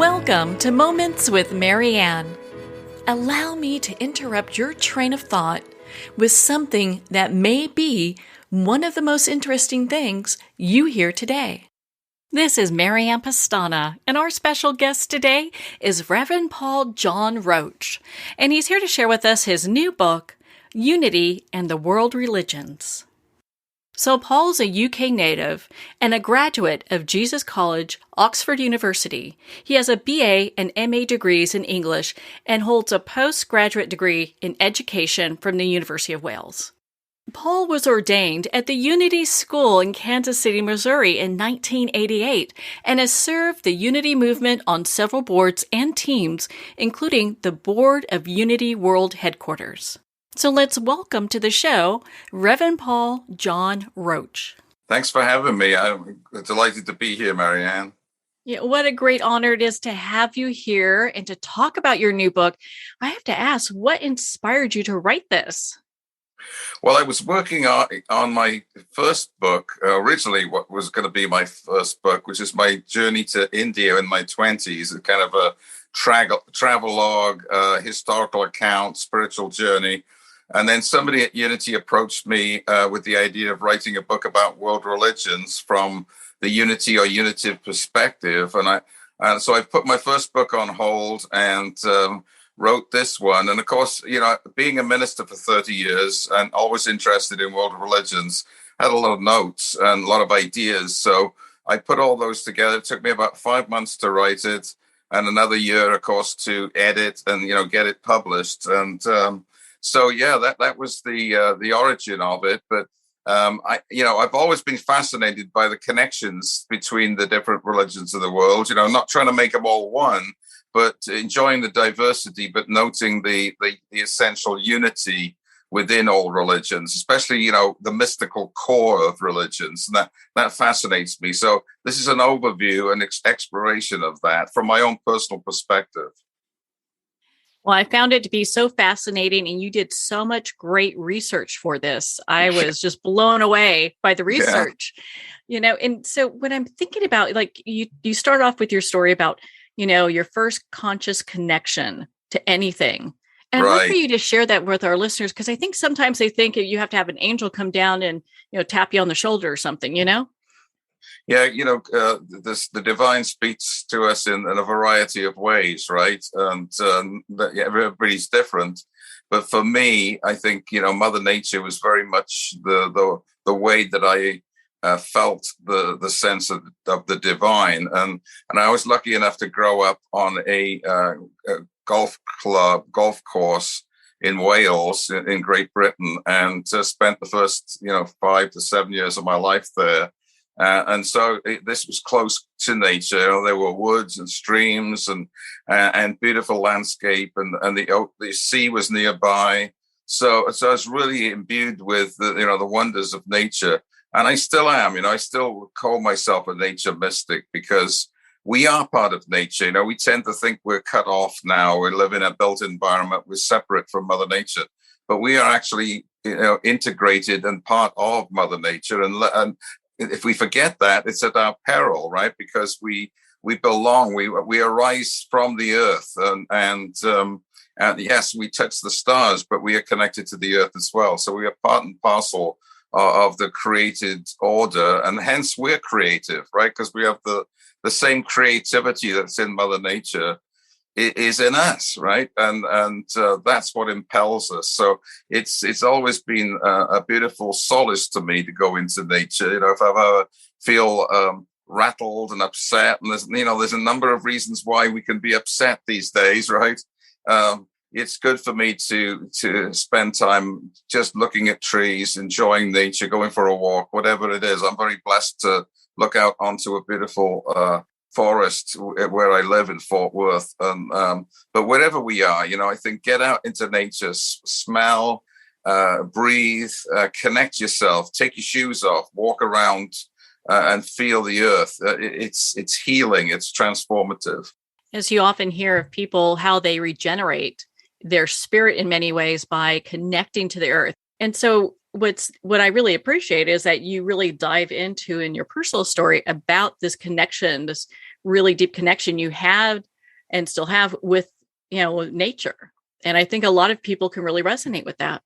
Welcome to Moments with Mary Ann. Allow me to interrupt your train of thought with something that may be one of the most interesting things you hear today. This is Mary Ann Pastana, and our special guest today is Reverend Paul John Roach, and he's here to share with us his new book, Unity and the World Religions. So Paul's a UK native and a graduate of Jesus College, Oxford University. He has a BA and MA degrees in English and holds a postgraduate degree in education from the University of Wales. Paul was ordained at the Unity School in Kansas City, Missouri in 1988 and has served the Unity movement on several boards and teams, including the Board of Unity World Headquarters. So let's welcome to the show, Reverend Paul John Roach. Thanks for having me. I'm delighted to be here, Mary Ann. Yeah, what a great honor it is to have you here and to talk about your new book. I have to ask, what inspired you to write this? Well, I was working on my first book, originally what was going to be my first book, which is my journey to India in my 20s, kind of a travelogue, historical account, spiritual journey. And then somebody at Unity approached me with the idea of writing a book about world religions from the Unity or unitive perspective. And so I put my first book on hold and wrote this one. And of course, you know, being a minister for 30 years and always interested in world religions, I had a lot of notes and a lot of ideas. So I put all those together. It took me about 5 months to write it and another year, of course, to edit and, you know, get it published. And so, yeah, that was the origin of it. But, I've always been fascinated by the connections between the different religions of the world, you know, not trying to make them all one, but enjoying the diversity, but noting the essential unity within all religions, especially, you know, the mystical core of religions. And that fascinates me. So this is an overview and exploration of that from my own personal perspective. Well, I found it to be so fascinating, and you did so much great research for this. I was just blown away by the research, you know. And so when I'm thinking about, like, you start off with your story about, you know, your first conscious connection to anything. And I'd love for you to share that with our listeners, because I think sometimes they think you have to have an angel come down and, you know, tap you on the shoulder or something, you know? Yeah, you know, the divine speaks to us in a variety of ways, right? And everybody's different. But for me, I think, you know, Mother Nature was very much the way that I felt the sense of the divine. And I was lucky enough to grow up on a golf course in Wales, in Great Britain, and spent the first, 5 to 7 years of my life there. And so this was close to nature. You know, there were woods and streams and beautiful landscape, and the sea was nearby. So I was really imbued with the wonders of nature, and I still am. You know, I still call myself a nature mystic because we are part of nature. You know, we tend to think we're cut off now. We live in a built environment. We're separate from Mother Nature, but we are actually, integrated and part of Mother Nature. And if we forget that, it's at our peril, right? Because we belong, we arise from the earth, and yes, we touch the stars, but we are connected to the earth as well. So we are part and parcel of the created order, and hence we're creative, right? Because we have the same creativity that's in Mother Nature is in us, right? And that's what impels us. So it's always been a beautiful solace to me to go into nature. You know, if I ever feel rattled and upset, and there's a number of reasons why we can be upset these days, right? It's good for me to spend time just looking at trees, enjoying nature, going for a walk, whatever it is. I'm very blessed to look out onto a beautiful forest where I live in Fort Worth. But wherever we are, I think get out into nature, smell, breathe, connect yourself, take your shoes off, walk around and feel the earth. It's healing. It's transformative. As you often hear of people, how they regenerate their spirit in many ways by connecting to the earth. And so what I really appreciate is that you really dive into in your personal story about this connection, this really deep connection you had and still have with, nature. And I think a lot of people can really resonate with that.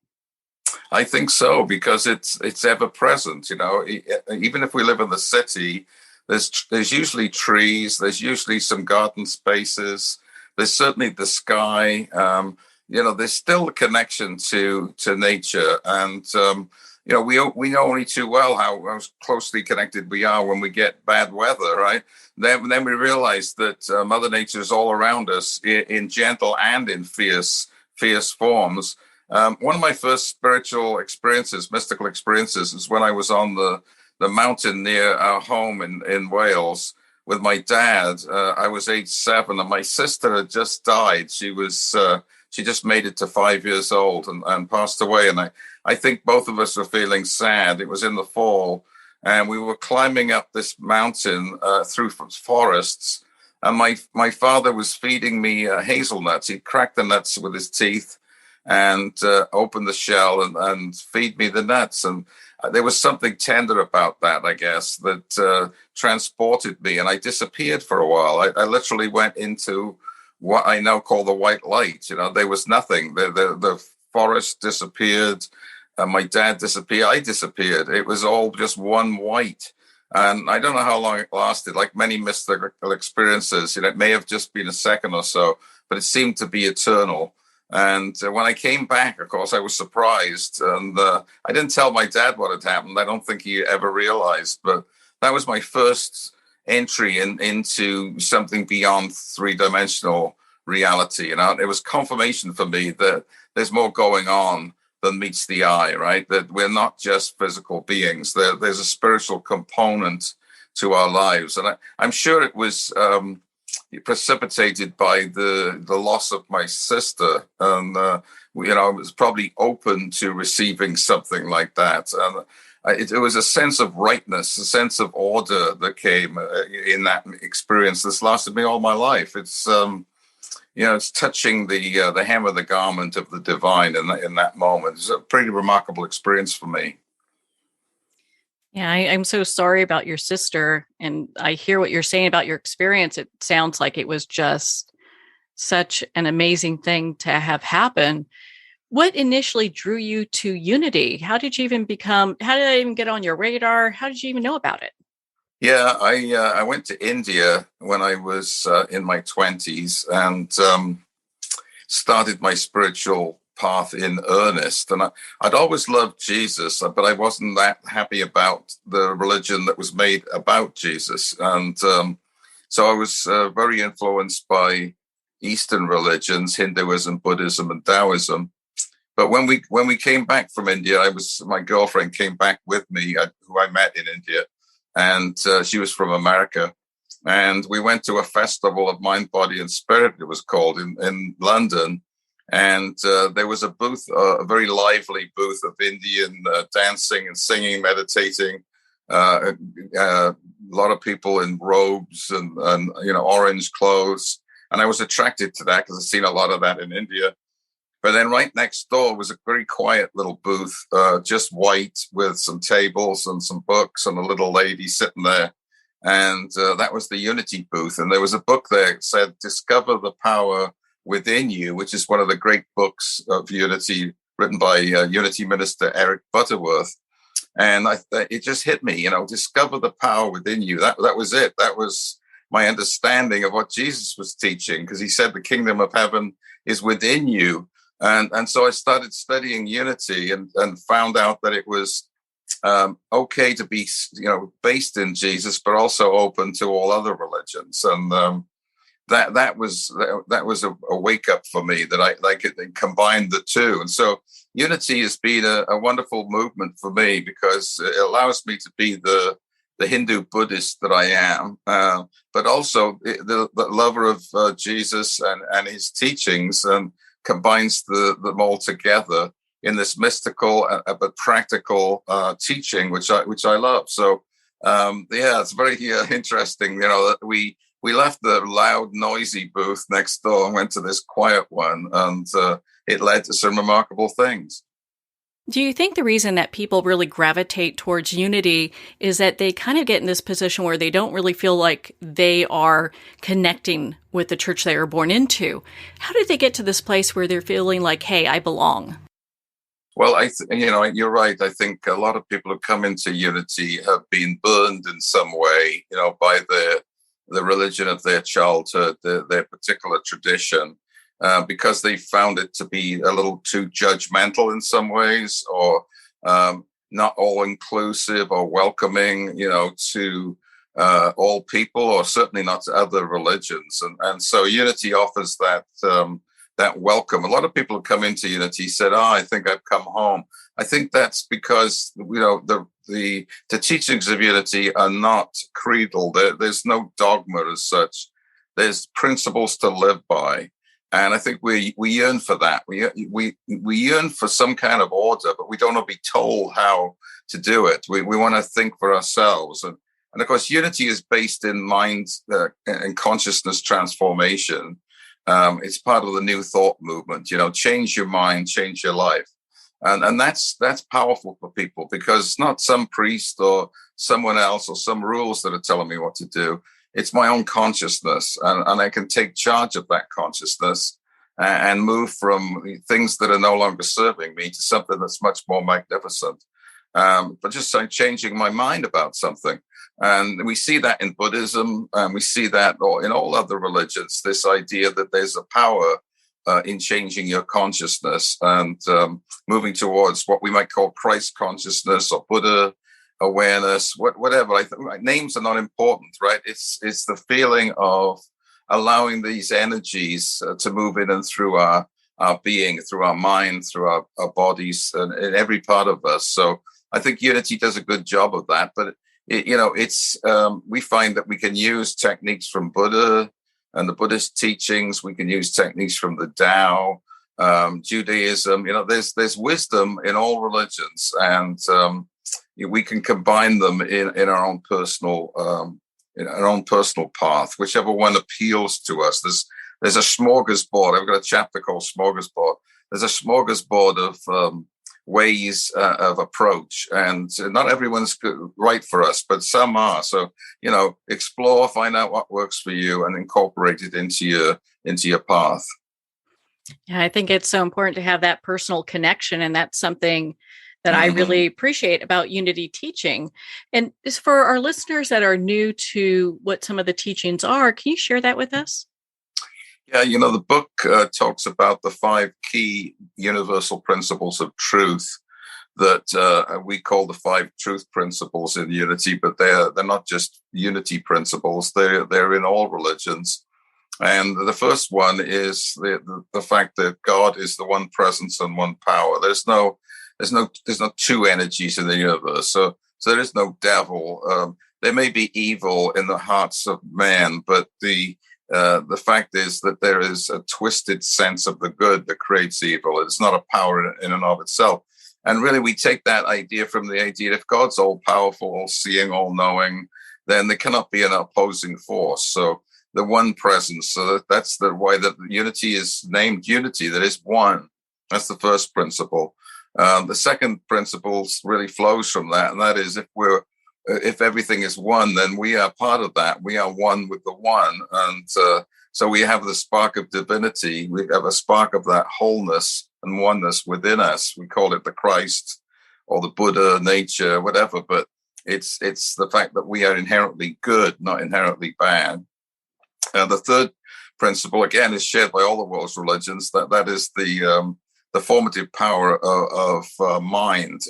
I think so, because it's ever present. Even if we live in the city, there's usually trees, there's usually some garden spaces, there's certainly the sky. There's still a connection to nature, and we know only too well how closely connected we are when we get bad weather, right? Then we realize that Mother Nature is all around us in gentle and in fierce forms. One of my first spiritual experiences, mystical experiences, is when I was on the mountain near our home in Wales with my dad. I was age 7, and my sister had just died. She just made it to 5 years old and passed away. And I think both of us were feeling sad. It was in the fall, and we were climbing up this mountain through forests. And my father was feeding me hazelnuts. He'd crack the nuts with his teeth and open the shell and feed me the nuts. And there was something tender about that, I guess, that transported me. And I disappeared for a while. I literally went into what I now call the white light. There was nothing. The forest disappeared. My dad disappeared. I disappeared. It was all just one white. And I don't know how long it lasted. Like many mystical experiences, it may have just been a second or so, but it seemed to be eternal. And when I came back, of course, I was surprised. And I didn't tell my dad what had happened. I don't think he ever realized. But that was my first entry into something beyond three-dimensional reality. It was confirmation for me that there's more going on than meets the eye, right? That we're not just physical beings. There's a spiritual component to our lives. And I'm sure it was precipitated by the loss of my sister. And, I was probably open to receiving something like that. And it was a sense of rightness, a sense of order that came in that experience that's lasted me all my life. It's, it's touching the hem of the garment of the divine in that moment. It's a pretty remarkable experience for me. Yeah, I'm so sorry about your sister. And I hear what you're saying about your experience. It sounds like it was just such an amazing thing to have happen. What initially drew you to Unity? How did that even get on your radar? How did you even know about it? Yeah, I went to India when I was in my 20s and started my spiritual path in earnest. And I'd always loved Jesus, but I wasn't that happy about the religion that was made about Jesus. And so I was very influenced by Eastern religions, Hinduism, Buddhism, and Taoism. But when we came back from India, my girlfriend came back with me, who I met in India, and she was from America. And we went to a festival of mind, body, and spirit, it was called, in London. And there was a booth, a very lively booth of Indian dancing and singing, meditating. A lot of people in robes and orange clothes. And I was attracted to that because I've seen a lot of that in India. But then right next door was a very quiet little booth, just white, with some tables and some books and a little lady sitting there. And that was the Unity booth. And there was a book there that said, "Discover the Power Within You," which is one of the great books of Unity, written by Unity minister Eric Butterworth. And it just hit me, discover the power within you. That was it. That was my understanding of what Jesus was teaching, because he said the kingdom of heaven is within you. And so I started studying Unity and found out that it was okay to be, based in Jesus, but also open to all other religions. And that was a wake up for me, that I could combine the two. And so Unity has been a wonderful movement for me, because it allows me to be the Hindu Buddhist that I am, but also the lover of Jesus and his teachings, and combines them all together in this mystical but practical teaching, which I love. So it's very interesting, that we left the loud, noisy booth next door and went to this quiet one, and it led to some remarkable things. Do you think the reason that people really gravitate towards unity is that they kind of get in this position where they don't really feel like they are connecting with the church they were born into? How did they get to this place where they're feeling like, hey, I belong? Well, you're right. I think a lot of people who come into unity have been burned in some way, by the religion of their childhood, their particular tradition, because they found it to be a little too judgmental in some ways, or not all inclusive or welcoming, to all people, or certainly not to other religions. And so unity offers that welcome. A lot of people who come into unity said, I think I've come home. I think that's because, the teachings of unity are not creedal. There's no dogma as such. There's principles to live by. And I think we yearn for that. We yearn for some kind of order, but we don't want to be told how to do it. We want to think for ourselves. And of course, unity is based in mind and consciousness transformation. It's part of the New Thought movement. Change your mind, change your life. And that's powerful for people, because it's not some priest or someone else or some rules that are telling me what to do. It's my own consciousness, and I can take charge of that consciousness and move from things that are no longer serving me to something that's much more magnificent. But just changing my mind about something. And we see that in Buddhism, and we see that in all other religions, this idea that there's a power in changing your consciousness and moving towards what we might call Christ consciousness or Buddha awareness, whatever. I think names are not important, right? It's the feeling of allowing these energies to move in and through our being, through our mind, through our bodies, and in every part of us. So I think unity does a good job of that. But we find that we can use techniques from Buddha and the Buddhist teachings. We can use techniques from the Tao, Judaism. There's wisdom in all religions, and we can combine them in our own personal path, whichever one appeals to us. There's a smorgasbord. I've got a chapter called Smorgasbord. There's a smorgasbord of ways of approach, and not everyone's right for us, but some are. So explore, find out what works for you, and incorporate it into your path. Yeah, I think it's so important to have that personal connection, and that's something that I really appreciate about unity teaching. And as for our listeners that are new to what some of the teachings are, can you share that with us? Yeah, the book talks about the 5 key universal principles of truth that we call the 5 truth principles in unity, but they're not just unity principles. They're in all religions. And the first one is the fact that God is the one presence and one power. There's no 2 energies in the universe. So there is no devil. There may be evil in the hearts of man, but the fact is that there is a twisted sense of the good that creates evil. It's not a power in and of itself. And really, we take that idea from the idea that if God's all powerful, all seeing, all knowing, then there cannot be an opposing force. So the one presence. So that's why the unity is named unity. That is one. That's the first principle. The second principle really flows from that, and that is if everything is one, then we are part of that. We are one with the one. And so we have the spark of divinity. We have a spark of that wholeness and oneness within us. We call it the Christ or the Buddha, nature, whatever. But it's the fact that we are inherently good, not inherently bad. The third principle, again, is shared by all the world's religions. That is the formative power of mind.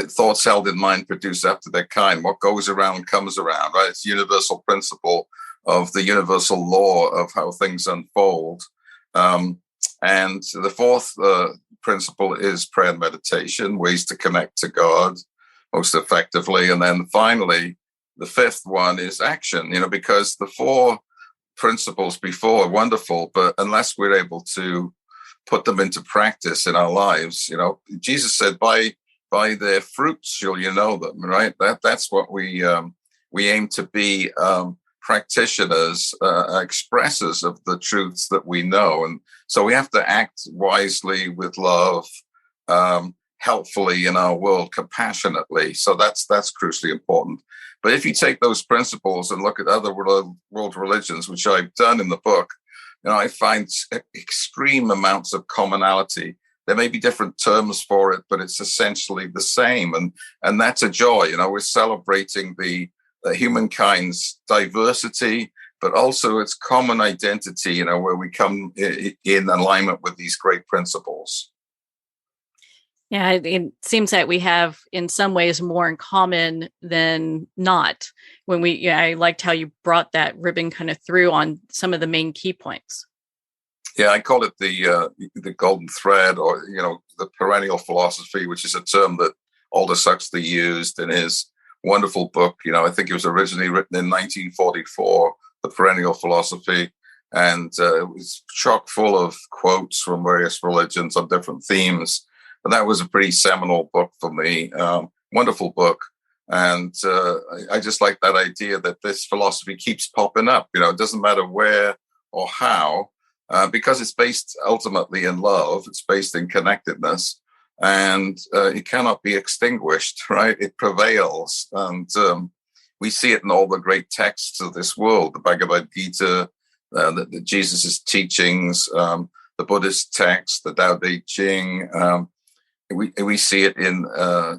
Thoughts held in mind produce after their kind. What goes around comes around, right? It's the universal principle of the universal law of how things unfold. And the fourth principle is prayer and meditation, ways to connect to God most effectively. And then finally, the fifth one is action, because the 4 principles before are wonderful, but unless we're able to put them into practice in our lives, Jesus said, by their fruits shall you know them, right? That's what we aim to be, practitioners, expressors of the truths that we know. And so we have to act wisely with love, helpfully in our world compassionately. So that's crucially important. But if you take those principles and look at other world religions, which I've done in the book, I find extreme amounts of commonality. There may be different terms for it, but it's essentially the same. And that's a joy. We're celebrating the humankind's diversity, but also its common identity, where we come in alignment with these great principles. Yeah, it seems that we have, in some ways, more in common than not. I liked how you brought that ribbon kind of through on some of the main key points. Yeah, I call it the golden thread, or the perennial philosophy, which is a term that Aldous Huxley used in his wonderful book. I think it was originally written in 1944, The Perennial Philosophy, and it was chock full of quotes from various religions on different themes. And that was a pretty seminal book for me. Wonderful book. And I just like that idea that this philosophy keeps popping up. It doesn't matter where or how, because it's based ultimately in love. It's based in connectedness, and it cannot be extinguished, right? It prevails. And we see it in all the great texts of this world, the Bhagavad Gita, the Jesus' teachings, the Buddhist texts, the Tao Te Ching. We see it in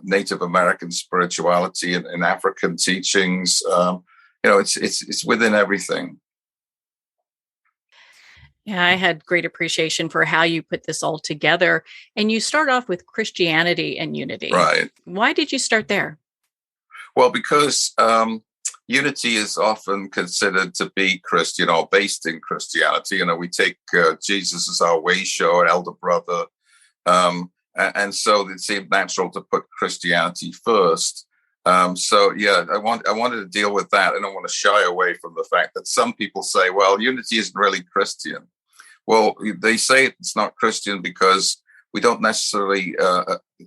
Native American spirituality and in African teachings. It's within everything. Yeah, I had great appreciation for how you put this all together. And you start off with Christianity and unity. Right. Why did you start there? Well, because unity is often considered to be Christian or based in Christianity. We take Jesus as our way shower, elder brother. And so it seemed natural to put Christianity first. I wanted to deal with that. I don't want to shy away from the fact that some people say, well, unity isn't really Christian. Well, they say it's not Christian because we don't necessarily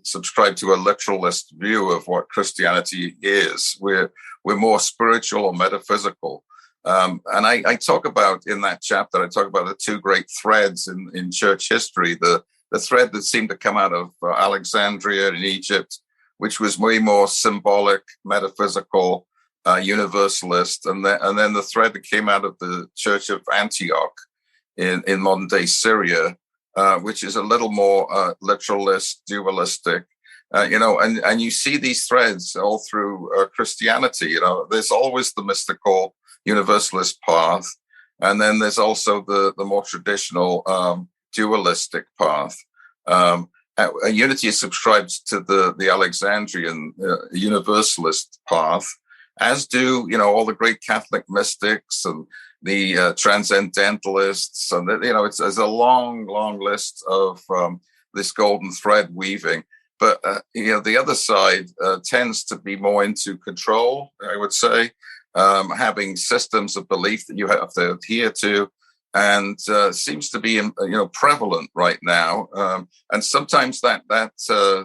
subscribe to a literalist view of what Christianity is. We're more spiritual or metaphysical. And I talk about in that chapter, I talk about the two great threads in church history, the thread that seemed to come out of Alexandria in Egypt, which was way more symbolic, metaphysical, universalist, and then the thread that came out of the Church of Antioch in modern day Syria, which is a little more literalist, dualistic, and you see these threads all through Christianity. There's always the mystical universalist path, and then there's also the more traditional dualistic path. Unity is subscribed to the Alexandrian universalist path, as do all the great Catholic mystics and the transcendentalists, and there's a long list of this golden thread weaving. But the other side tends to be more into control, I would say, having systems of belief that you have to adhere to, and seems to be prevalent right now. And sometimes that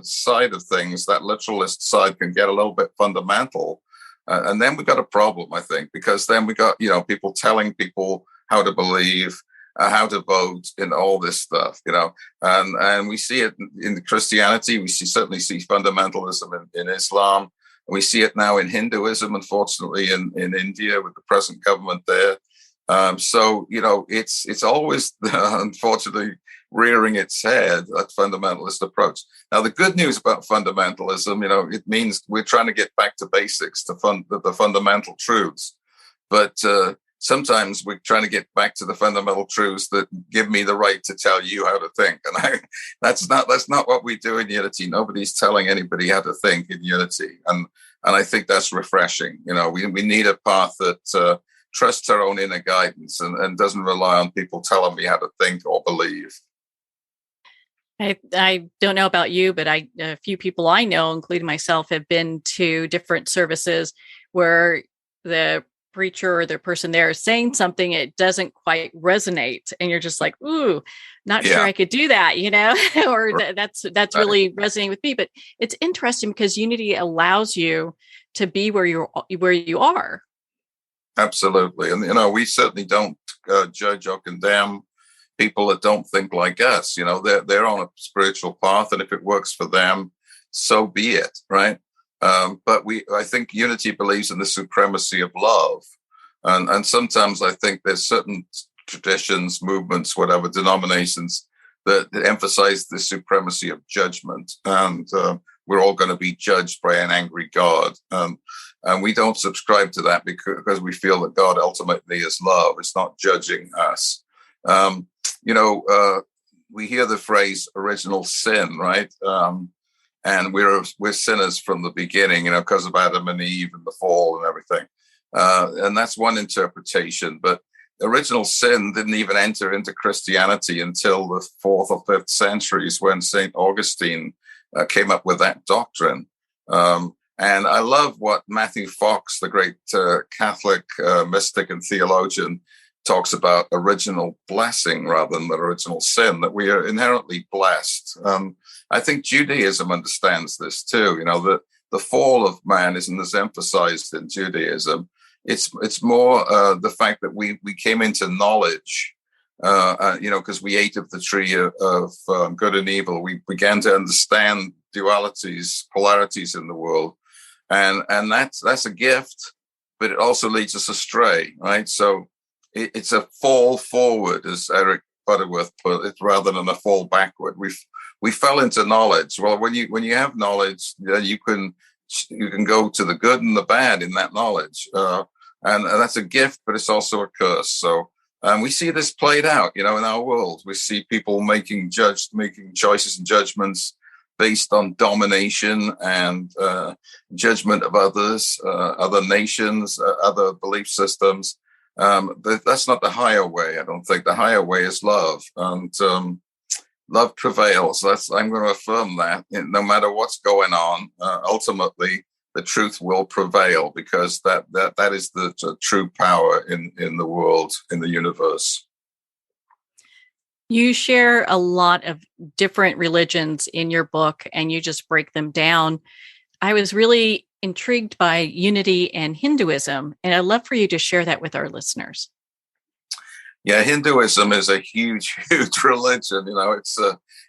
side of things, that literalist side, can get a little bit fundamental. And then we got a problem, I think, because then we got people telling people how to believe, how to vote, and all this stuff, and we see it in Christianity. We certainly see fundamentalism in Islam. We see it now in Hinduism, unfortunately, in India with the present government there. So it's always unfortunately rearing its head, that fundamentalist approach. Now, the good news about fundamentalism, it means we're trying to get back to basics, to the fundamental truths. But sometimes we're trying to get back to the fundamental truths that give me the right to tell you how to think. And that's not what we do in unity. Nobody's telling anybody how to think in unity. And I think that's refreshing. We need a path that trusts our own inner guidance and doesn't rely on people telling me how to think or believe. I don't know about you, but a few people I know, including myself, have been to different services where the preacher or the person there is saying something, it doesn't quite resonate. And you're just like, ooh, not sure I could do that, or that's really resonating with me. But it's interesting because unity allows you to be where you are. Absolutely. And, we certainly don't judge or condemn people that don't think like us. They're on a spiritual path. And if it works for them, so be it, right? But I think unity believes in the supremacy of love. And sometimes I think there's certain traditions, movements, whatever, denominations that emphasize the supremacy of judgment. And we're all going to be judged by an angry God. And we don't subscribe to that because we feel that God ultimately is love. It's not judging us. We hear the phrase original sin, right? And we're sinners from the beginning, because of Adam and Eve and the fall and everything. And that's one interpretation. But original sin didn't even enter into Christianity until the 4th or 5th centuries, when St. Augustine came up with that doctrine. And I love what Matthew Fox, the great Catholic mystic and theologian, talks about original blessing rather than the original sin, that we are inherently blessed. I think Judaism understands this too, that the fall of man isn't as emphasized in Judaism. It's more the fact that we came into knowledge, because we ate of the tree of good and evil. We began to understand dualities, polarities in the world. And that's a gift, but it also leads us astray, right? So it's a fall forward, as Eric Butterworth put it, rather than a fall backward. We fell into knowledge. Well, when you have knowledge, you can go to the good and the bad in that knowledge, and that's a gift, but it's also a curse. So we see this played out, in our world. We see people making choices and judgments based on domination and judgment of others, other nations, other belief systems. That's not the higher way. I don't think the higher way is love, and love prevails. I'm going to affirm that. No matter what's going on, ultimately the truth will prevail, because that is the true power in the world, in the universe. You share a lot of different religions in your book, and you just break them down. I was really intrigued by unity and Hinduism, and I'd love for you to share that with our listeners. Yeah, Hinduism is a huge, huge religion.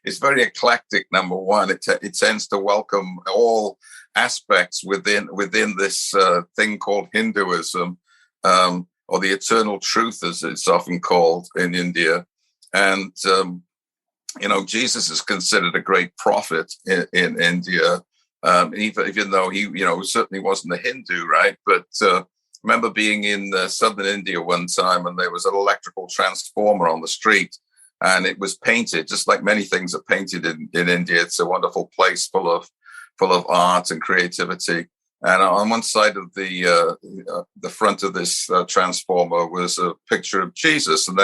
It's very eclectic. Number one, it tends to welcome all aspects within this thing called Hinduism, or the eternal truth, as it's often called in India. And Jesus is considered a great prophet in India, even though he certainly wasn't a Hindu, right? But remember being in southern India one time, and there was an electrical transformer on the street, and it was painted just like many things are painted in India. It's a wonderful place full of art and creativity. And on one side of the front of this transformer was a picture of Jesus, and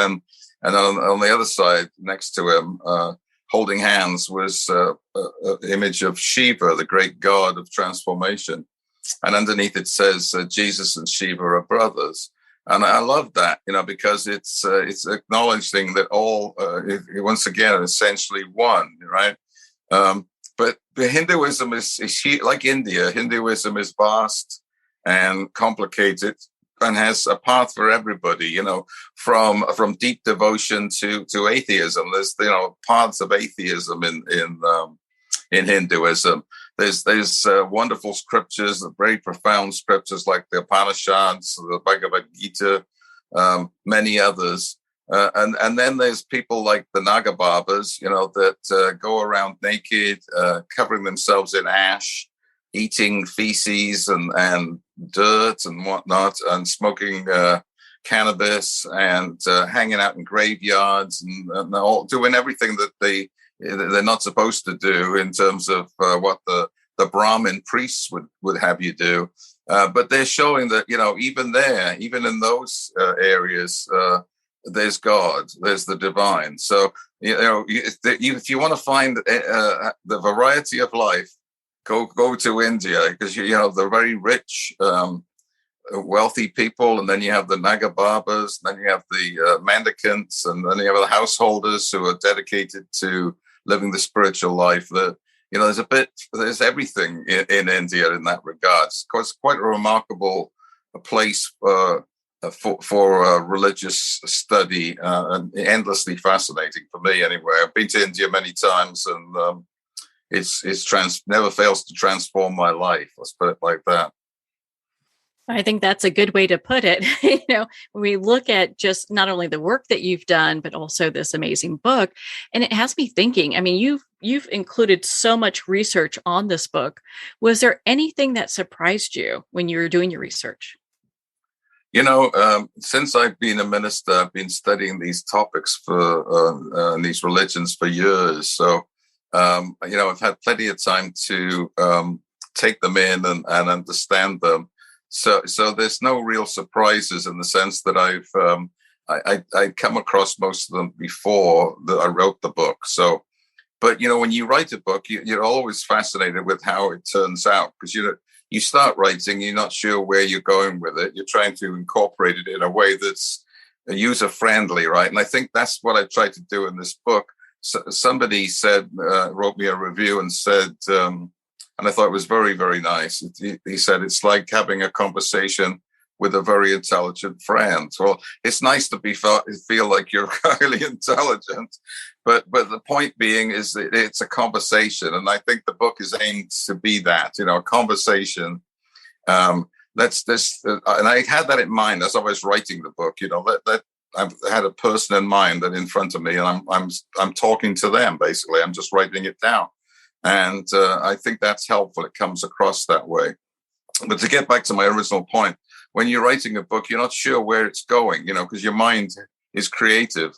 on the other side, next to him, holding hands, was an image of Shiva, the great god of transformation. And underneath it says, Jesus and Shiva are brothers. And I love that, because it's acknowledging that all, once again, essentially one, right? But Hinduism is like India. Hinduism is vast and complicated, and has a path for everybody, from deep devotion to atheism. There's paths of atheism in Hinduism. There's wonderful scriptures, very profound scriptures like the Upanishads, the Bhagavad Gita, many others. And then there's people like the Naga Babas, that go around naked, covering themselves in ash, eating feces and dirt and whatnot, and smoking cannabis, and hanging out in graveyards, and all, doing everything that they're not supposed to do in terms of what the Brahmin priests would have you do. But they're showing that, even in those areas, there's God, there's the divine. So, if you want to find the variety of life, go to India, because you have the very rich, wealthy people, and then you have the Naga Babas, and then you have the mendicants, and then you have the householders who are dedicated to living the spiritual life. There's everything in India in that regard. It's quite a remarkable place for religious study, and endlessly fascinating for me anyway. I've been to India many times, and never fails to transform my life. Let's put it like that. I think that's a good way to put it. When we look at just not only the work that you've done, but also this amazing book, and it has me thinking. I mean, you've included so much research on this book. Was there anything that surprised you when you were doing your research? Since I've been a minister, I've been studying these topics for these religions for years. So, I've had plenty of time to take them in and understand them. So there's no real surprises in the sense that I'd come across most of them before that I wrote the book. So, but when you write a book, you're always fascinated with how it turns out, because you start writing, you're not sure where you're going with it. You're trying to incorporate it in a way that's user friendly, right? And I think that's what I tried to do in this book. So somebody wrote me a review and said. And I thought it was very, very nice. He said, it's like having a conversation with a very intelligent friend. Well, it's nice to feel like you're highly intelligent. But the point being is that it's a conversation. And I think the book is aimed to be that, a conversation. And I had that in mind as I was writing the book, that I had a person in mind that in front of me, and I'm talking to them, basically. I'm just writing it down. And I think that's helpful. It comes across that way. But to get back to my original point, when you're writing a book, you're not sure where it's going, because your mind is creative.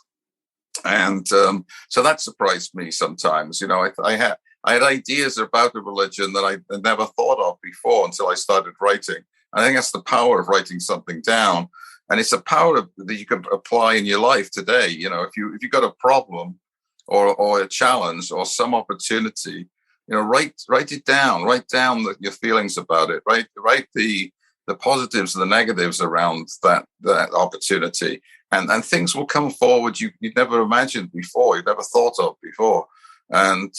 And so that surprised me sometimes. I had ideas about a religion that I never thought of before until I started writing. I think that's the power of writing something down. And it's a power that you can apply in your life today. If you've got a problem or a challenge or some opportunity, write it down. Write down your feelings about it. Write the positives and the negatives around that opportunity, and things will come forward you'd never imagined before, you'd never thought of before. And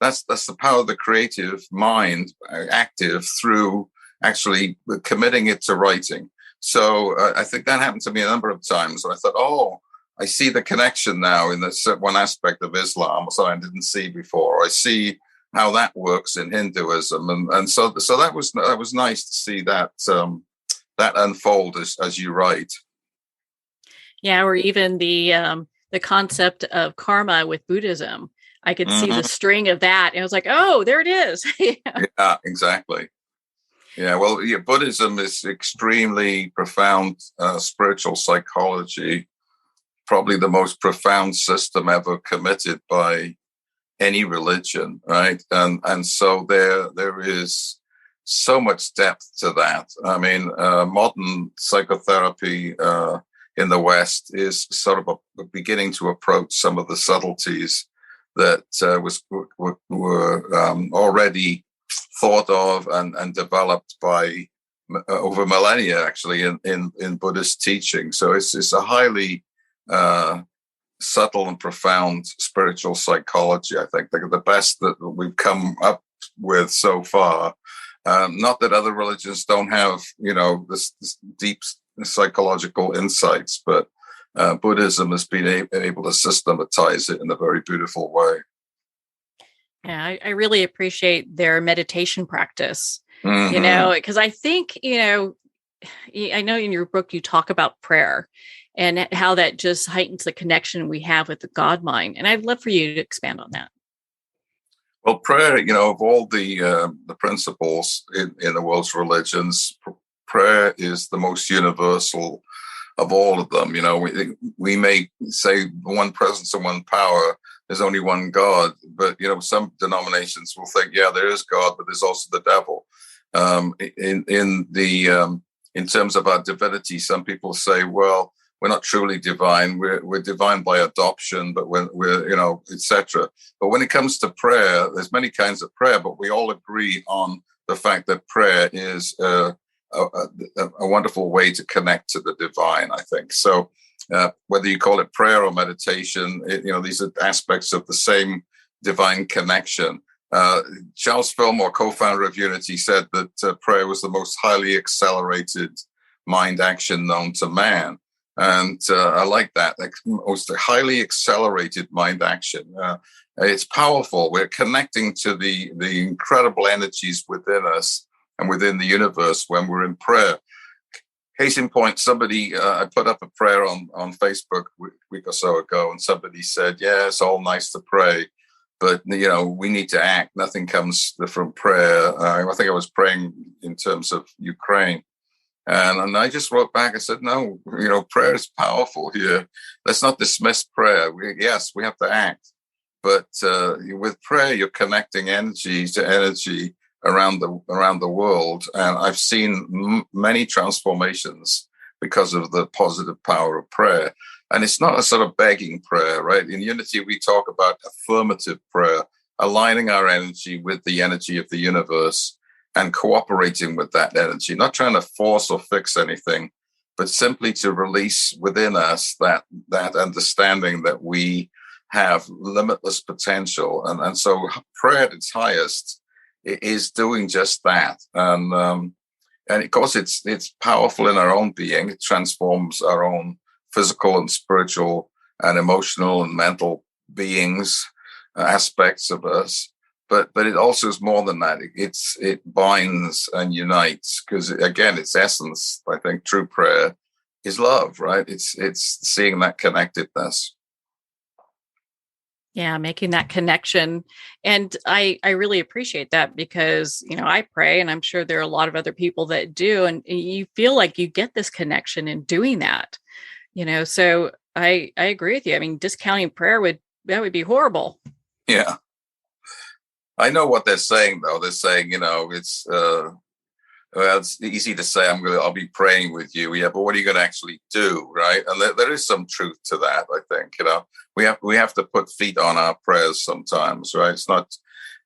that's the power of the creative mind, active through actually committing it to writing. So I think that happened to me a number of times. And I thought, I see the connection now in this one aspect of Islam, something I didn't see before. I see how that works in Hinduism, and so that was nice to see that that unfold as you write. Yeah, or even the concept of karma with Buddhism. I could see the string of that, and I was like, oh, there it is. Yeah, exactly. Yeah, well, Buddhism is extremely profound spiritual psychology. Probably the most profound system ever committed by any religion, right? And so there is so much depth to that. I mean, modern psychotherapy in the West is sort of beginning to approach some of the subtleties that were already thought of and developed by over millennia, actually, in Buddhist teaching. So it's a highly subtle and profound spiritual psychology. I think they're the best that we've come up with so far. Not that other religions don't have, this deep psychological insights, but Buddhism has been able to systematize it in a very beautiful way. Yeah, I really appreciate their meditation practice, because I think, I know in your book you talk about prayer and how that just heightens the connection we have with the God mind. And I'd love for you to expand on that. Well, prayer, of all the principles in the world's religions, prayer is the most universal of all of them. We may say one presence and one power, there's only one God, but some denominations will think, yeah, there is God, but there's also the devil. In terms of our divinity, some people say, well, we're not truly divine. We're divine by adoption, but we're etc. But when it comes to prayer, there's many kinds of prayer, but we all agree on the fact that prayer is a wonderful way to connect to the divine, I think. So whether you call it prayer or meditation, these are aspects of the same divine connection. Charles Fillmore, co-founder of Unity, said that prayer was the most highly accelerated mind action known to man. And I like that. Most highly accelerated mind action. It's powerful. We're connecting to the incredible energies within us and within the universe when we're in prayer. Case in point, somebody, I put up a prayer on Facebook a week or so ago, and somebody said, yeah, it's all nice to pray, but, we need to act. Nothing comes from prayer. I think I was praying in terms of Ukraine. And I just wrote back, I said, no, prayer is powerful here. Let's not dismiss prayer. Yes, we have to act. But with prayer, you're connecting energy to energy around the world. And I've seen many transformations because of the positive power of prayer. And it's not a sort of begging prayer, right? In Unity, we talk about affirmative prayer, aligning our energy with the energy of the universe and cooperating with that energy, not trying to force or fix anything, but simply to release within us that understanding that we have limitless potential. And so prayer at its highest is doing just that. And of course, it's powerful in our own being. It transforms our own physical and spiritual and emotional and mental beings, aspects of us. But it also is more than that. It binds and unites, because again, its essence, I think, true prayer is love, right? It's seeing that connectedness. Yeah, making that connection. And I really appreciate that, because, I pray, and I'm sure there are a lot of other people that do. And you feel like you get this connection in doing that, so I agree with you. I mean, discounting prayer would be horrible. Yeah. I know what they're saying, though. They're saying, it's it's easy to say I'll be praying with you, yeah, but what are you going to actually do, right? And there is some truth to that. I think we have to put feet on our prayers sometimes, right?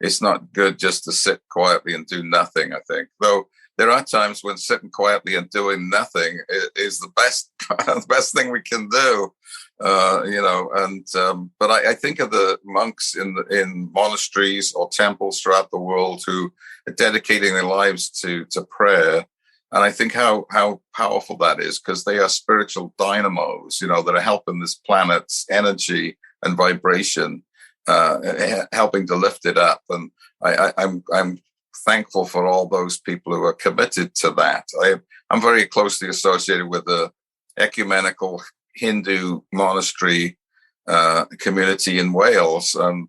It's not good just to sit quietly and do nothing. I think, though, there are times when sitting quietly and doing nothing is the best thing we can do. But I think of the monks in monasteries or temples throughout the world who are dedicating their lives to prayer. And I think how powerful that is, because they are spiritual dynamos, that are helping this planet's energy and vibration, helping to lift it up. And I'm thankful for all those people who are committed to that. I'm very closely associated with the ecumenical Hindu monastery community in Wales, and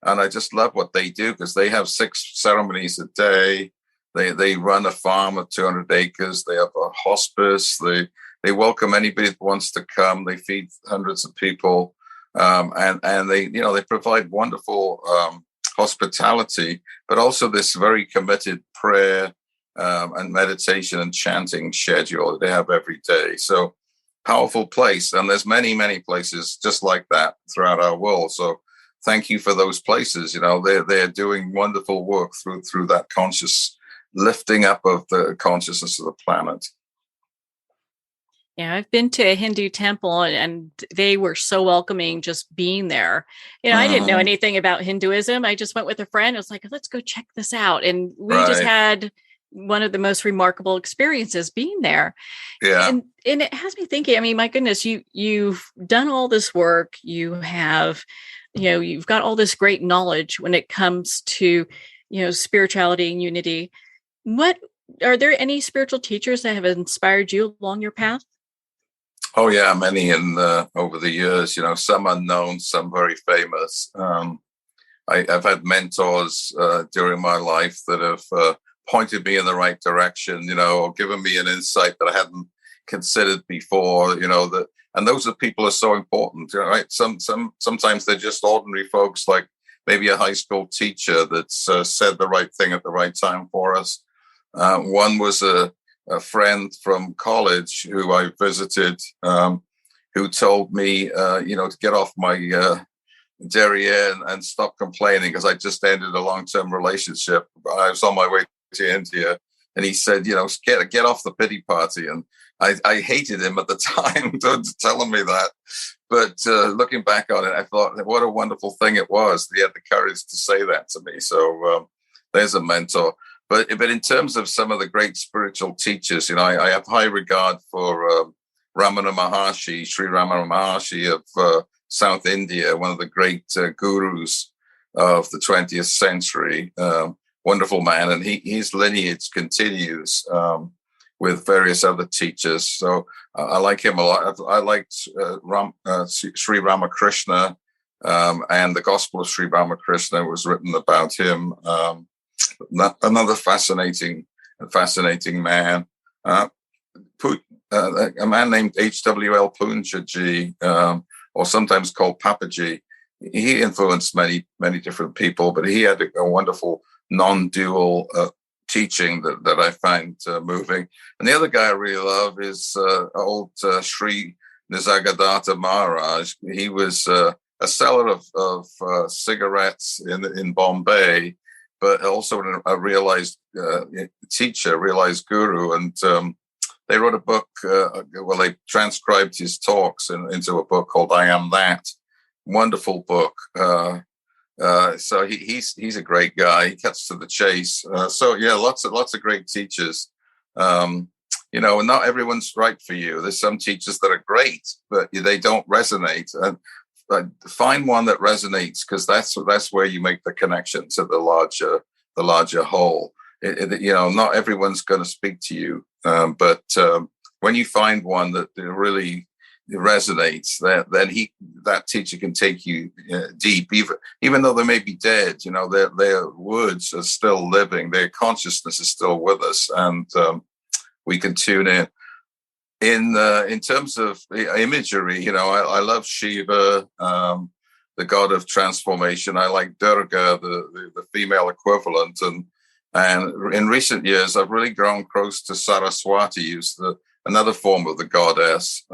I just love what they do, because they have 6 ceremonies a day. They run a farm of 200 acres. They have a hospice. They welcome anybody that wants to come. They feed hundreds of people, and they provide wonderful hospitality, but also this very committed prayer and meditation and chanting schedule that they have every day. So powerful place. And there's many, many places just like that throughout our world. So thank you for those places. They're doing wonderful work through that conscious lifting up of the consciousness of the planet. Yeah, I've been to a Hindu temple, and they were so welcoming just being there. I didn't know anything about Hinduism. I just went with a friend. I was like, let's go check this out. And we just had one of the most remarkable experiences being there. Yeah. And it has me thinking, I mean, my goodness, you've done all this work. You have, you've got all this great knowledge when it comes to, spirituality and unity. Are there any spiritual teachers that have inspired you along your path? Oh yeah, many over the years. Some unknown, some very famous. I've had mentors during my life that have pointed me in the right direction, or given me an insight that I hadn't considered before. And those are people are so important, right? Sometimes they're just ordinary folks, like maybe a high school teacher that's said the right thing at the right time for us. One was a friend from college who I visited, who told me, to get off my derriere and stop complaining, because I just ended a long-term relationship. I was on my way to India, and he said, get off the pity party. And I hated him at the time telling me that. But looking back on it, I thought, what a wonderful thing it was. He had the courage to say that to me. So there's a mentor. But in terms of some of the great spiritual teachers, I have high regard for Ramana Maharshi, Sri Ramana Maharshi of South India, one of the great gurus of the 20th century. Wonderful man, and his lineage continues with various other teachers. So I like him a lot. I liked Sri Ramakrishna, and the Gospel of Sri Ramakrishna was written about him. Another fascinating man. A man named H.W.L. Poonjaji, or sometimes called Papaji. He influenced many different people, but he had a wonderful non-dual teaching that I find moving. And the other guy I really love is old Sri Nisargadatta Maharaj. He was a seller of cigarettes in Bombay, but also a realized teacher, realized guru. And they wrote a book, they transcribed his talks into a book called I Am That. Wonderful book. So he's a great guy. He cuts to the chase. So yeah, lots of great teachers. And not everyone's right for you. There's some teachers that are great, but they don't resonate. And find one that resonates, because that's where you make the connection to the larger whole. Not everyone's going to speak to you, but when you find one that really resonates, then that teacher can take you deep, even though they may be dead. Their words are still living, their consciousness is still with us, and we can tune in. In terms of imagery, I love Shiva, the god of transformation. I like Durga, the female equivalent, and in recent years I've really grown close to Saraswati, who's another form of the goddess.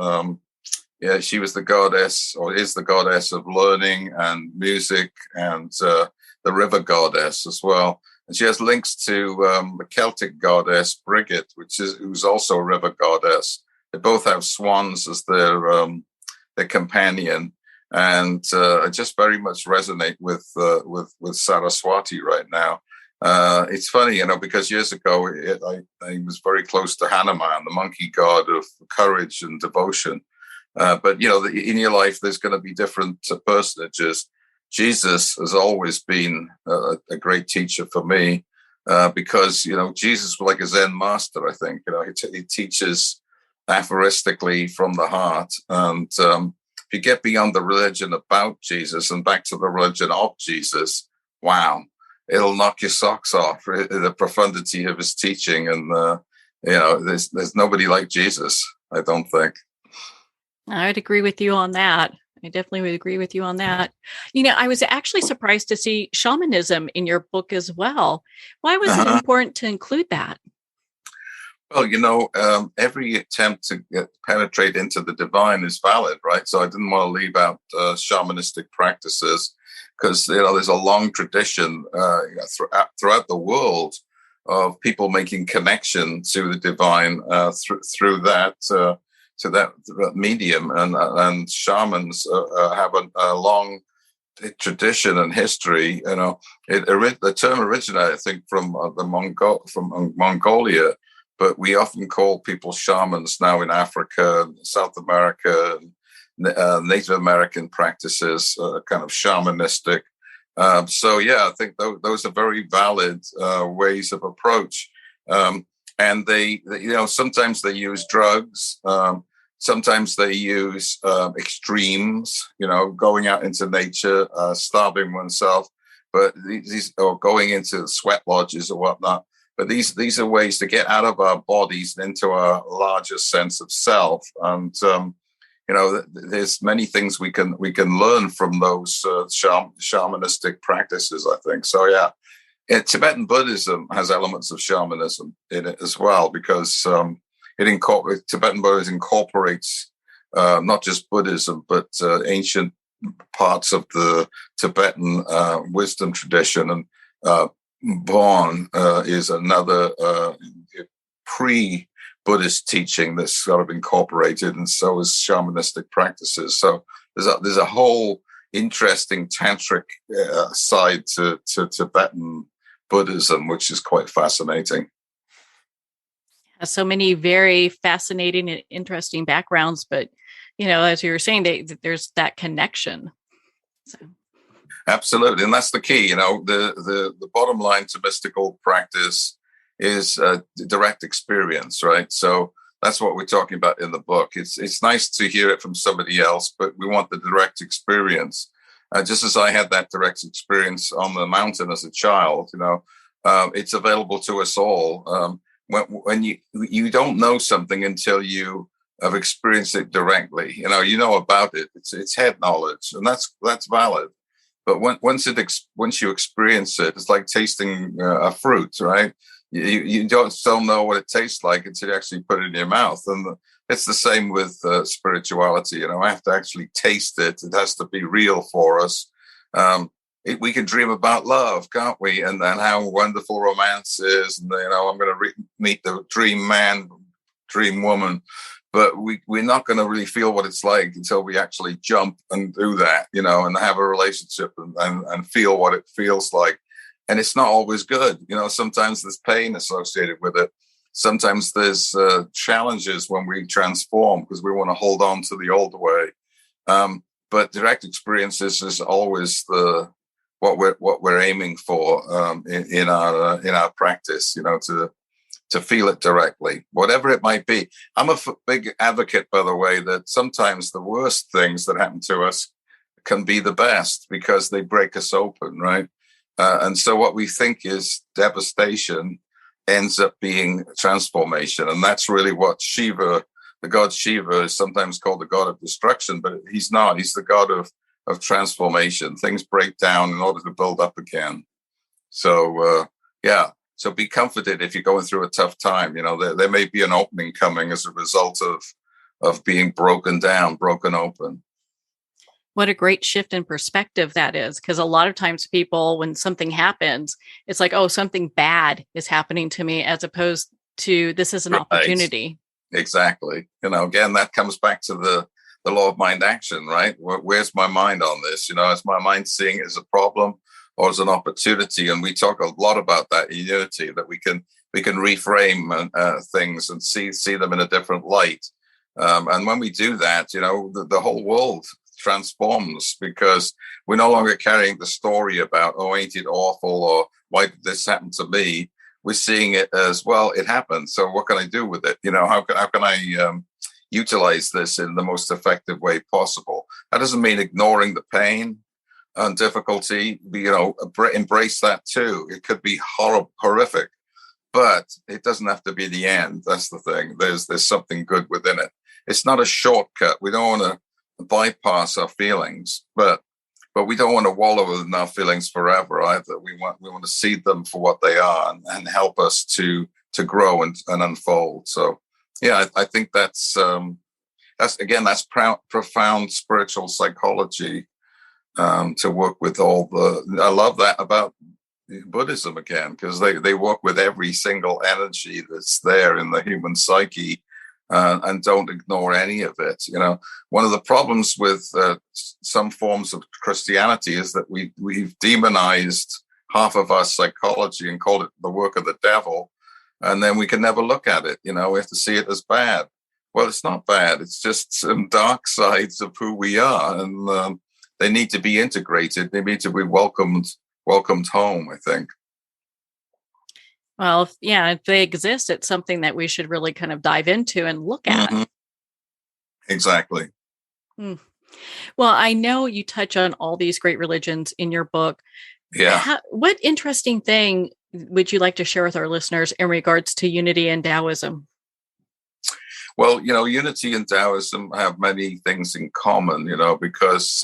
She was the goddess, or is the goddess, of learning and music, and the river goddess as well. And she has links to the Celtic goddess Brigid, who's also a river goddess. They both have swans as their companion, and I just very much resonate with Saraswati right now. It's funny, because years ago I was very close to Hanuman, the monkey god of courage and devotion. But in your life, there's going to be different personages. Jesus has always been a great teacher for me, because Jesus was like a Zen master. I think he teaches aphoristically from the heart, and if you get beyond the religion about Jesus and back to the religion of Jesus, wow, it'll knock your socks off. The profundity of his teaching, and there's nobody like Jesus, I don't think. I'd agree with you on that. I definitely would agree with you on that. I was actually surprised to see shamanism in your book as well. Why was it important to include that? Well, every attempt to penetrate into the divine is valid, right? So I didn't want to leave out shamanistic practices, because there's a long tradition throughout the world of people making connection to the divine through that. To that medium, and shamans have a long tradition and history. The term originated, I think, from Mongolia, but we often call people shamans now in Africa, South America, Native American practices, kind of shamanistic. So yeah, I think those are very valid ways of approach. And they sometimes they use drugs. Sometimes they use extremes, going out into nature, starving oneself, but these, or going into sweat lodges or whatnot. But these are ways to get out of our bodies and into our larger sense of self. And there's many things we can learn from those shamanistic practices, I think. So yeah, Tibetan Buddhism has elements of shamanism in it as well, because Tibetan Buddhism incorporates not just Buddhism, but ancient parts of the Tibetan wisdom tradition. And Bon is another pre-Buddhist teaching that's sort of incorporated, and so is shamanistic practices. So there's a whole interesting tantric side to Tibetan Buddhism, which is quite fascinating. Has so many very fascinating and interesting backgrounds, but as you were saying, there's that connection. So. Absolutely, and that's the key. The bottom line to mystical practice is direct experience, right? So that's what we're talking about in the book. It's nice to hear it from somebody else, but we want the direct experience. Just as I had that direct experience on the mountain as a child, it's available to us all. When you don't know something until you have experienced it directly, you know about it. It's head knowledge, and that's valid. But once you experience it, it's like tasting a fruit, right? You don't still know what it tastes like until you actually put it in your mouth. And it's the same with spirituality. I have to actually taste it. It has to be real for us. We can dream about love, can't we? And then how wonderful romance is. And, I'm going to meet the dream man, dream woman. But we're not going to really feel what it's like until we actually jump and do that, and have a relationship and feel what it feels like. And it's not always good. Sometimes there's pain associated with it. Sometimes there's challenges when we transform because we want to hold on to the old way. But direct experiences is always what we're aiming for in our practice, to feel it directly, whatever it might be. I'm a big advocate, by the way, that sometimes the worst things that happen to us can be the best because they break us open, right? And so what we think is devastation ends up being transformation. And that's really what Shiva, the god Shiva, is sometimes called the god of destruction, but he's not. He's the god of transformation. Things break down in order to build up again. So, yeah. So be comforted if you're going through a tough time. There may be an opening coming as a result of being broken down, broken open. What a great shift in perspective that is. Because a lot of times people, when something happens, it's like, oh, something bad is happening to me, as opposed to this is an opportunity. Exactly. Again, that comes back to the law of mind action, right? Where's my mind on this? Is my mind seeing it as a problem or as an opportunity? And we talk a lot about that in Unity, that we can reframe things and see them in a different light. And when we do that, the whole world transforms because we're no longer carrying the story about, oh, ain't it awful, or why did this happen to me? We're seeing it as, well, it happened. So what can I do with it? How can I utilize this in the most effective way possible? That doesn't mean ignoring the pain and difficulty. Embrace that too. It could be horrific, but it doesn't have to be the end. That's the thing. There's something good within it. It's not a shortcut. We don't want to bypass our feelings, but we don't want to wallow in our feelings forever either. We want to see them for what they are and help us to grow and unfold. So yeah, I think that's profound spiritual psychology. To work with I love that about Buddhism again, because they work with every single energy that's there in the human psyche and don't ignore any of it. One of the problems with some forms of Christianity is that we've demonized half of our psychology and called it the work of the devil, and then we can never look at it. We have to see it as bad. Well, it's not bad. It's just some dark sides of who we are, and they need to be integrated. They need to be welcomed home, I think. Well, if they exist, it's something that we should really kind of dive into and look at. Mm-hmm. Exactly. Well, I know you touch on all these great religions in your book. Yeah. What interesting thing would you like to share with our listeners in regards to unity and Taoism? Well, unity and Taoism have many things in common, because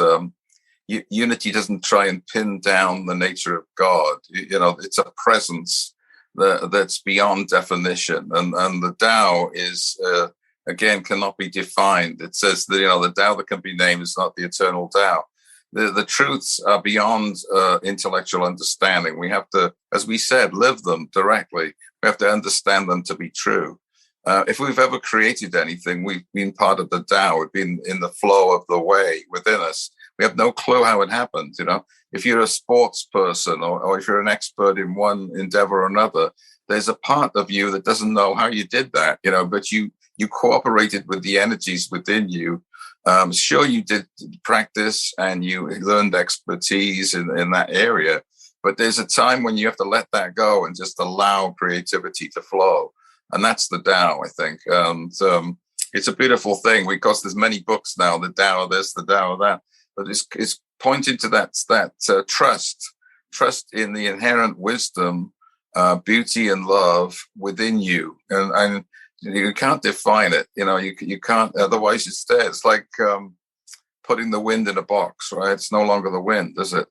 unity doesn't try and pin down the nature of God. It's a presence that's beyond definition. And the Tao is, again, cannot be defined. It says that, the Tao that can be named is not the eternal Tao. The truths are beyond intellectual understanding. We have to, as we said, live them directly. We have to understand them to be true. If we've ever created anything, we've been part of the Tao. We've been in the flow of the way within us. We have no clue how it happened. If you're a sports person or if you're an expert in one endeavor or another, there's a part of you that doesn't know how you did that, but you cooperated with the energies within you. Sure, you did practice and you learned expertise in that area, but there's a time when you have to let that go and just allow creativity to flow. And that's the Tao, I think. It's a beautiful thing because there's many books now, the Tao of this, the Tao of that, but it's pointing to that trust in the inherent wisdom, beauty and love within you. And you can't define it. You can't, otherwise it's there. It's like putting the wind in a box, right? It's no longer the wind, is it?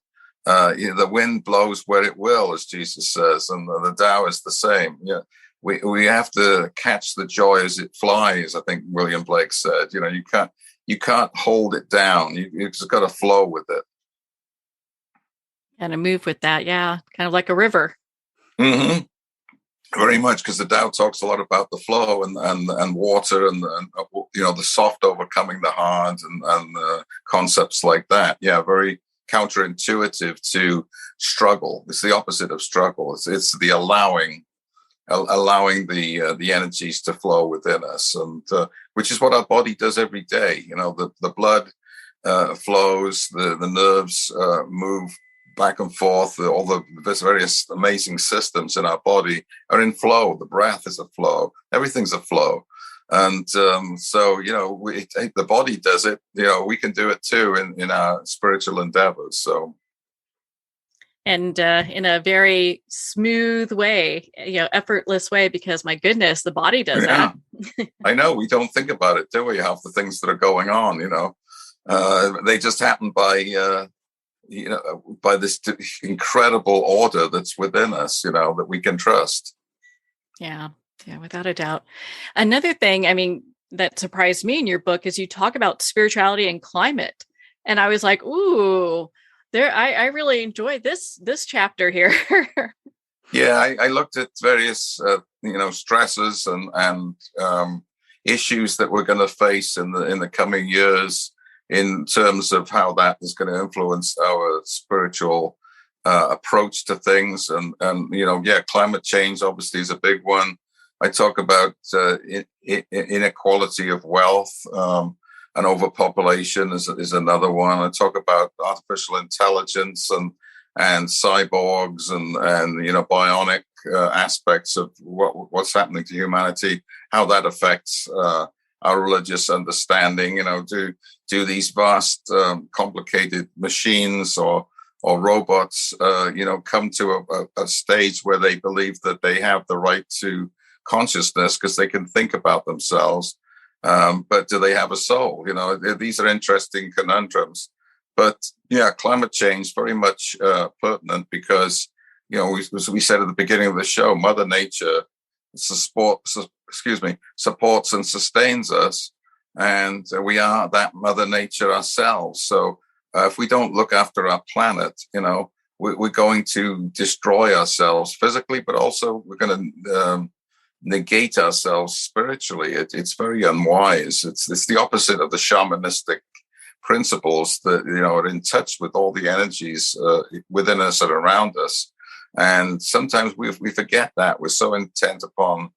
The wind blows where it will, as Jesus says, and the Tao is the same. Yeah. We have to catch the joy as it flies, I think William Blake said. You can't hold it down. You've just got to flow with it. And to move with that, yeah, kind of like a river. Mm-hmm. Very much, because the Tao talks a lot about the flow and water and the soft overcoming the hard and concepts like that. Yeah, very counterintuitive to struggle. It's the opposite of struggle. It's the allowing the energies to flow within us, and which is what our body does every day. The blood flows, the nerves move back and forth. All the various amazing systems in our body are in flow. The breath is a flow. Everything's a flow. And so, the body does it. We can do it too in our spiritual endeavors. So. And in a very smooth way, effortless way, because my goodness, the body does that. I know. We don't think about it, do we? Half the things that are going on, they just happen by this incredible order that's within us, that we can trust. Yeah, without a doubt. Another thing, that surprised me in your book is you talk about spirituality and climate. And I was like, ooh, I really enjoyed this chapter here. Yeah, I looked at various, stresses and issues that we're going to face in the coming years in terms of how that is going to influence our spiritual approach to things. And climate change obviously is a big one. I talk about inequality of wealth. And overpopulation is another one. I talk about artificial intelligence and cyborgs and bionic aspects of what's happening to humanity, how that affects our religious understanding. Do these vast, complicated machines or robots, come to a stage where they believe that they have the right to consciousness because they can think about themselves? But do they have a soul? These are interesting conundrums. But climate change very much pertinent because, as we said at the beginning of the show, Mother Nature supports and sustains us, and we are that Mother Nature ourselves. So if we don't look after our planet, we're going to destroy ourselves physically, but also we're going to negate ourselves spiritually. It's very unwise. It's the opposite of the shamanistic principles that are in touch with all the energies within us and around us. And sometimes we forget that. We're so intent upon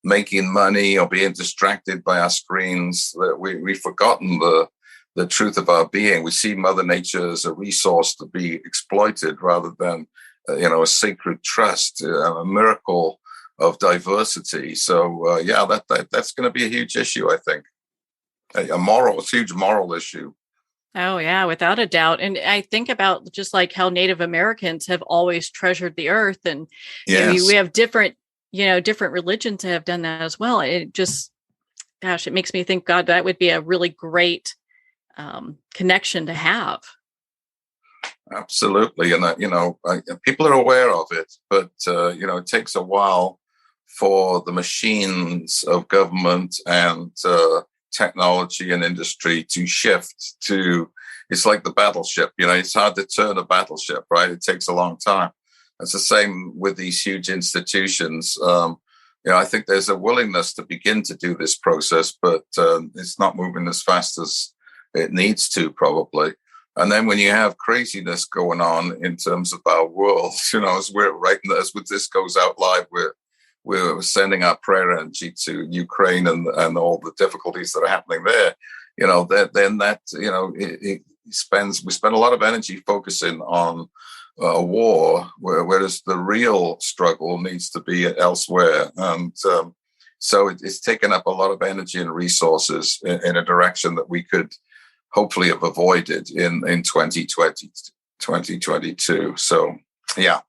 making money or being distracted by our screens that we've forgotten the truth of our being. We see Mother Nature as a resource to be exploited rather than a sacred trust, a miracle of diversity. So that's going to be a huge issue, I think. A huge moral issue. Oh yeah, without a doubt. And I think about just like how Native Americans have always treasured the earth, and yes. We have different religions that have done that as well. It just, it makes me think, God, that would be a really great connection to have. Absolutely, and people are aware of it, but it takes a while for the machines of government and technology and industry to shift to. It's like the battleship. It's hard to turn a battleship, right? It takes a long time. It's the same with these huge institutions. I think there's a willingness to begin to do this process, but it's not moving as fast as it needs to, probably. And then when you have craziness going on in terms of our world, as we're writing, as this goes out live, we're sending our prayer energy to Ukraine and all the difficulties that are happening there. We spend a lot of energy focusing on a war, whereas the real struggle needs to be elsewhere. And so it's taken up a lot of energy and resources in a direction that we could hopefully have avoided in 2020, 2022. So, yeah.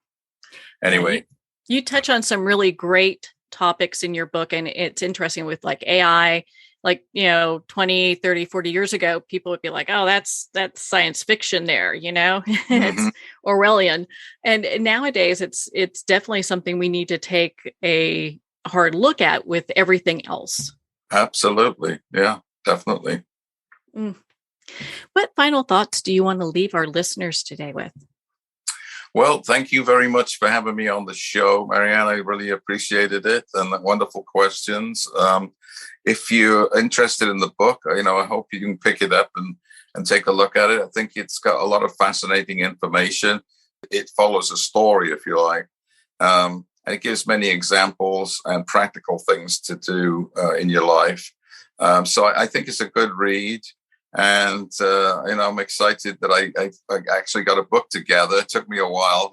Anyway. You touch on some really great topics in your book, and it's interesting with like AI, 20, 30, 40 years ago, people would be like, oh, that's science fiction there, it's Orwellian. And nowadays it's definitely something we need to take a hard look at with everything else. Absolutely. Yeah, definitely. What final thoughts do you want to leave our listeners today with? Well, thank you very much for having me on the show, Marianne. I really appreciated it, and the wonderful questions. If you're interested in the book, I hope you can pick it up and take a look at it. I think it's got a lot of fascinating information. It follows a story, if you like, and it gives many examples and practical things to do in your life. So I think it's a good read. And, I'm excited that I actually got a book together. It took me a while,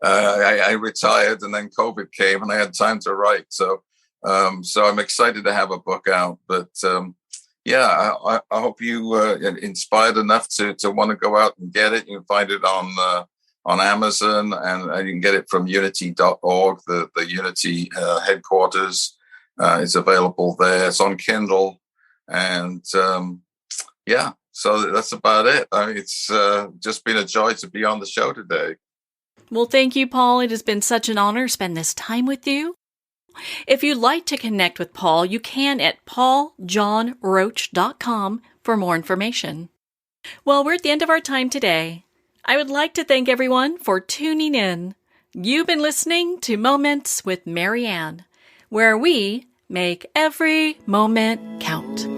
I retired and then COVID came and I had time to write. So I'm excited to have a book out. But, I hope you inspired enough to want to go out and get it. You can find it on Amazon, and you can get it from unity.org, the Unity headquarters. It's available there. It's on Kindle. And, so that's about it. It's just been a joy to be on the show today. Well, thank you, Paul. It has been such an honor to spend this time with you. If you'd like to connect with Paul, you can at pauljohnroach.com for more information. Well, we're at the end of our time today. I would like to thank everyone for tuning in. You've been listening to Moments with Marianne, where we make every moment count.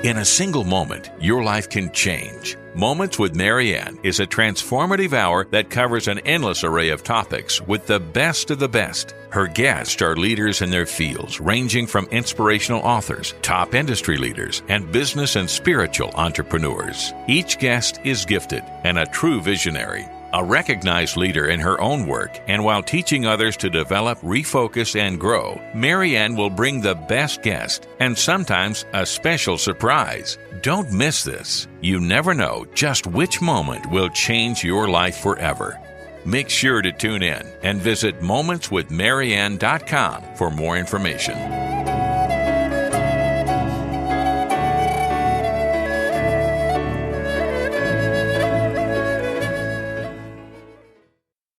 In a single moment, your life can change. Moments with Marianne is a transformative hour that covers an endless array of topics with the best of the best. Her guests are leaders in their fields, ranging from inspirational authors, top industry leaders, and business and spiritual entrepreneurs. Each guest is gifted and a true visionary, a recognized leader in her own work, and while teaching others to develop, refocus, and grow, Marianne will bring the best guest and sometimes a special surprise. Don't miss this. You never know just which moment will change your life forever. Make sure to tune in and visit momentswithmarianne.com for more information.